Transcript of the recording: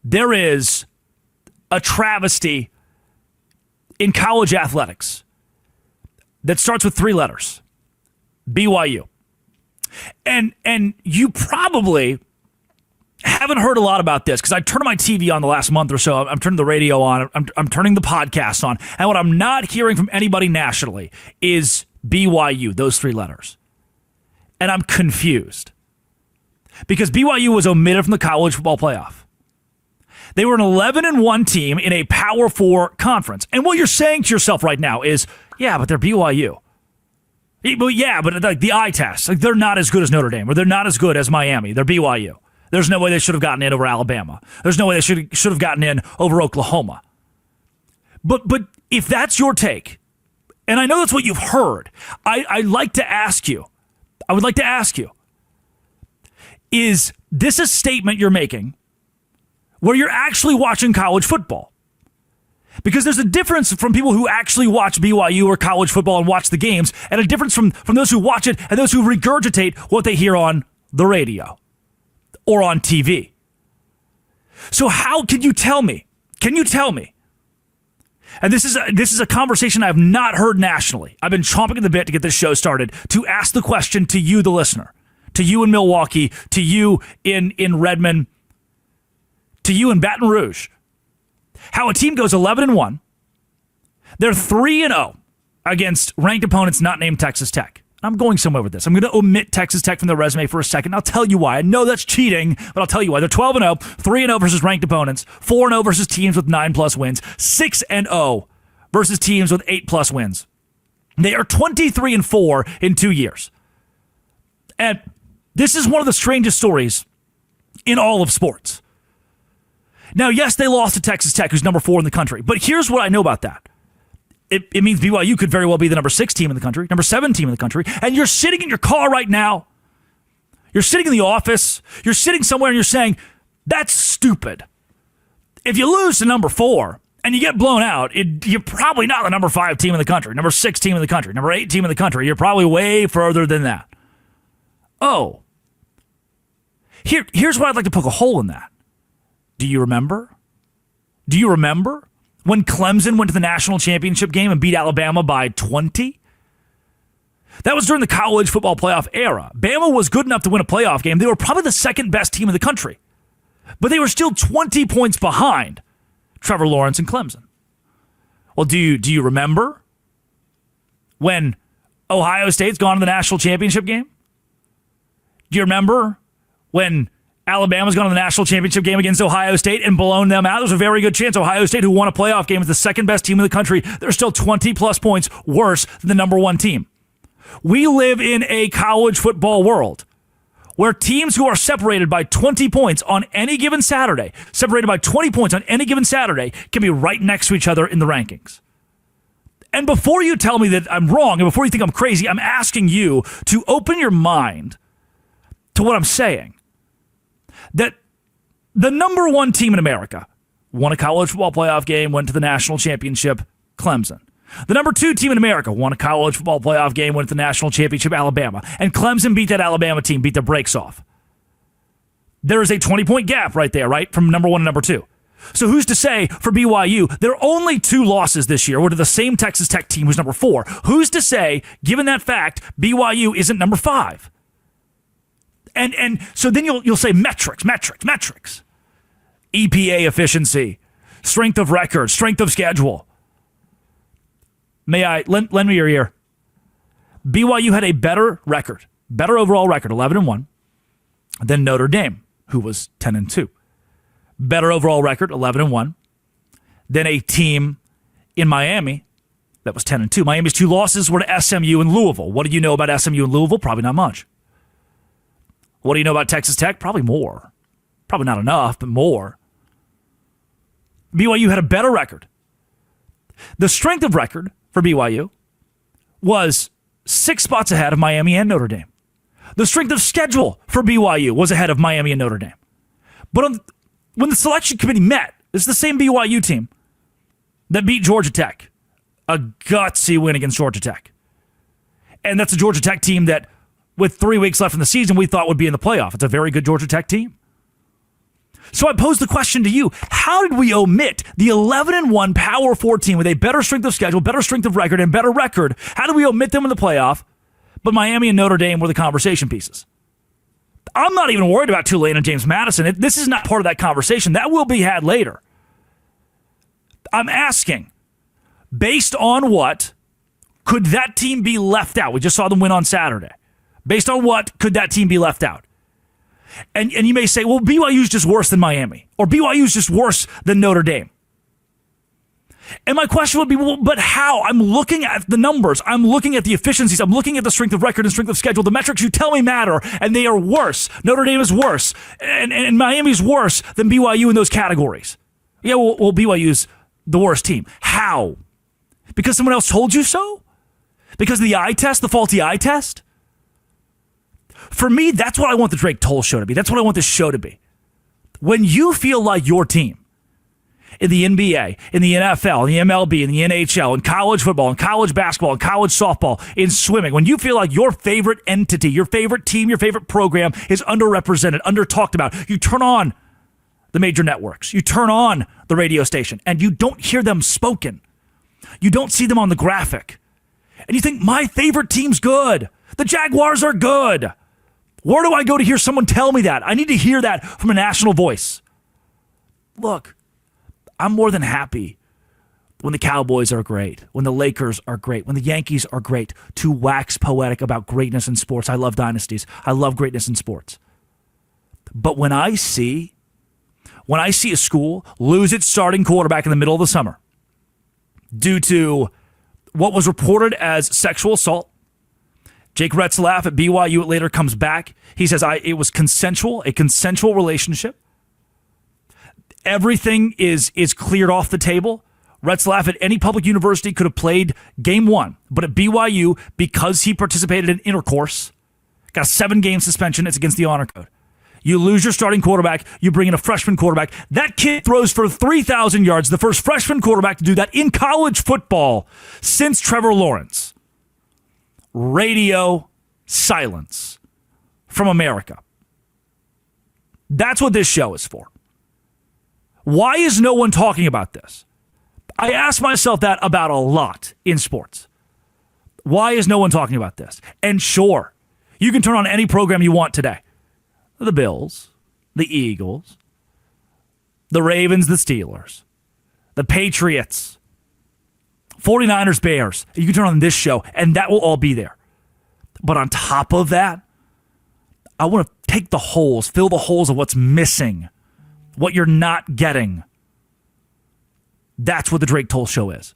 there is a travesty in college athletics that starts with 3 letters. BYU. And you probably haven't heard a lot about this because I turned my TV on the last month or so. I'm turning the radio on. I'm turning the podcast on. And what I'm not hearing from anybody nationally is BYU, those 3 letters. And I'm confused because BYU was omitted from the college football playoff. They were an 11-1 team in a Power 4 conference. And what you're saying to yourself right now is, yeah, but they're BYU. Yeah, but like the eye test, like they're not as good as Notre Dame or they're not as good as Miami. They're BYU. There's no way they should have gotten in over Alabama. There's no way they should have gotten in over Oklahoma. But if that's your take, and I know that's what you've heard, I'd like to ask you, I would like to ask you, is this a statement you're making where you're actually watching college football? Because there's a difference from people who actually watch BYU or college football and watch the games, and a difference from those who watch it and those who regurgitate what they hear on the radio or on TV. So how can you tell me? Can you tell me? And this is a conversation I've not heard nationally. I've been chomping at the bit to get this show started to ask the question to you, the listener, to you in Milwaukee, to you in Redmond, to you in Baton Rouge. How a team goes 11-1. They're 3-0 against ranked opponents not named Texas Tech. I'm going somewhere with this. I'm going to omit Texas Tech from their resume for a second. I'll tell you why. I know that's cheating, but I'll tell you why. They're 12-0, 3-0 versus ranked opponents, 4-0 versus teams with 9+ wins, 6-0 versus teams with 8+ wins. They are 23-4 in 2 years. And this is one of the strangest stories in all of sports. Now, yes, they lost to Texas Tech, who's number 4 in the country. But here's what I know about that. It means BYU could very well be the number 6 team in the country, number 7 team in the country. And you're sitting in your car right now. You're sitting in the office. You're sitting somewhere and you're saying, that's stupid. If you lose to number 4 and you get blown out, you're probably not the number 5 team in the country, number 6 team in the country, number 8 team in the country. You're probably way further than that. Oh. Here's why I'd like to poke a hole in that. Do you remember? Do you remember when Clemson went to the national championship game and beat Alabama by 20? That was during the college football playoff era. Bama was good enough to win a playoff game. They were probably the second best team in the country. But they were still 20 points behind Trevor Lawrence and Clemson. Well, do you remember when Ohio State's gone to the national championship game? Do you remember when Alabama's gone to the national championship game against Ohio State and blown them out? There's a very good chance Ohio State, who won a playoff game, is the second best team in the country. They're still 20+ points worse than the number 1 team. We live in a college football world where teams who are separated by 20 points on any given Saturday, can be right next to each other in the rankings. And before you tell me that I'm wrong and before you think I'm crazy, I'm asking you to open your mind to what I'm saying. That the number 1 team in America won a college football playoff game, went to the national championship, Clemson. The number 2 team in America won a college football playoff game, went to the national championship, Alabama. And Clemson beat that Alabama team, beat their brakes off. There is a 20-point gap right there, right, from number 1 to number 2. So who's to say for BYU, their only 2 losses this year were to the same Texas Tech team who's number 4. Who's to say, given that fact, BYU isn't number 5? And so then you'll say metrics. EPA efficiency, strength of record, strength of schedule. May I lend me your ear? BYU had a better overall record, 11-1, than Notre Dame, who was 10-2. Better overall record, 11-1, than a team in Miami that was 10-2. Miami's 2 losses were to SMU and Louisville. What do you know about SMU and Louisville? Probably not much. What do you know about Texas Tech? Probably more. Probably not enough, but more. BYU had a better record. The strength of record for BYU was 6 spots ahead of Miami and Notre Dame. The strength of schedule for BYU was ahead of Miami and Notre Dame. But when the selection committee met, it's the same BYU team that beat Georgia Tech. A gutsy win against Georgia Tech. And that's a Georgia Tech team that, with 3 weeks left in the season, we thought would be in the playoff. It's a very good Georgia Tech team. So I pose the question to you, how did we omit the 11-1 Power 4 team with a better strength of schedule, better strength of record, and better record? How did we omit them in the playoff? But Miami and Notre Dame were the conversation pieces. I'm not even worried about Tulane and James Madison. This is not part of that conversation. That will be had later. I'm asking, based on what could that team be left out? We just saw them win on Saturday. Based on what could that team be left out? And you may say, well, BYU's just worse than Miami, or BYU's just worse than Notre Dame. And my question would be, well, but how? I'm looking at the numbers. I'm looking at the efficiencies. I'm looking at the strength of record and strength of schedule. The metrics you tell me matter, and they are worse. Notre Dame is worse, and Miami's worse than BYU in those categories. Yeah, well, BYU's the worst team. How? Because someone else told you so? Because of the eye test, the faulty eye test? For me, that's what I want the Drake Toll show to be. That's what I want this show to be. When you feel like your team in the NBA, in the NFL, in the MLB, in the NHL, in college football, in college basketball, in college softball, in swimming, when you feel like your favorite entity, your favorite team, your favorite program is underrepresented, under-talked about, you turn on the major networks, you turn on the radio station, and you don't hear them spoken. You don't see them on the graphic. And you think, my favorite team's good. The Jaguars are good. Where do I go to hear someone tell me that? I need to hear that from a national voice. Look, I'm more than happy when the Cowboys are great, when the Lakers are great, when the Yankees are great, to wax poetic about greatness in sports. I love dynasties. I love greatness in sports. But when I see a school lose its starting quarterback in the middle of the summer due to what was reported as sexual assault, Jake Retzlaff at BYU later comes back. He says it was consensual, a consensual relationship. Everything is cleared off the table. Retzlaff at any public university could have played game one, but at BYU, because he participated in intercourse, got a 7-game suspension. It's against the honor code. You lose your starting quarterback. You bring in a freshman quarterback. That kid throws for 3,000 yards, the first freshman quarterback to do that in college football since Trevor Lawrence. Radio silence from America. That's what this show is for. Why is no one talking about this? I ask myself that about a lot in sports. Why is no one talking about this? And sure, you can turn on any program you want today. The Bills, the Eagles, the Ravens, the Steelers, the Patriots, 49ers, Bears. You can turn on this show, and that will all be there. But on top of that, I want to take the holes, fill the holes of what's missing, what you're not getting. That's what the Drake Toll Show is.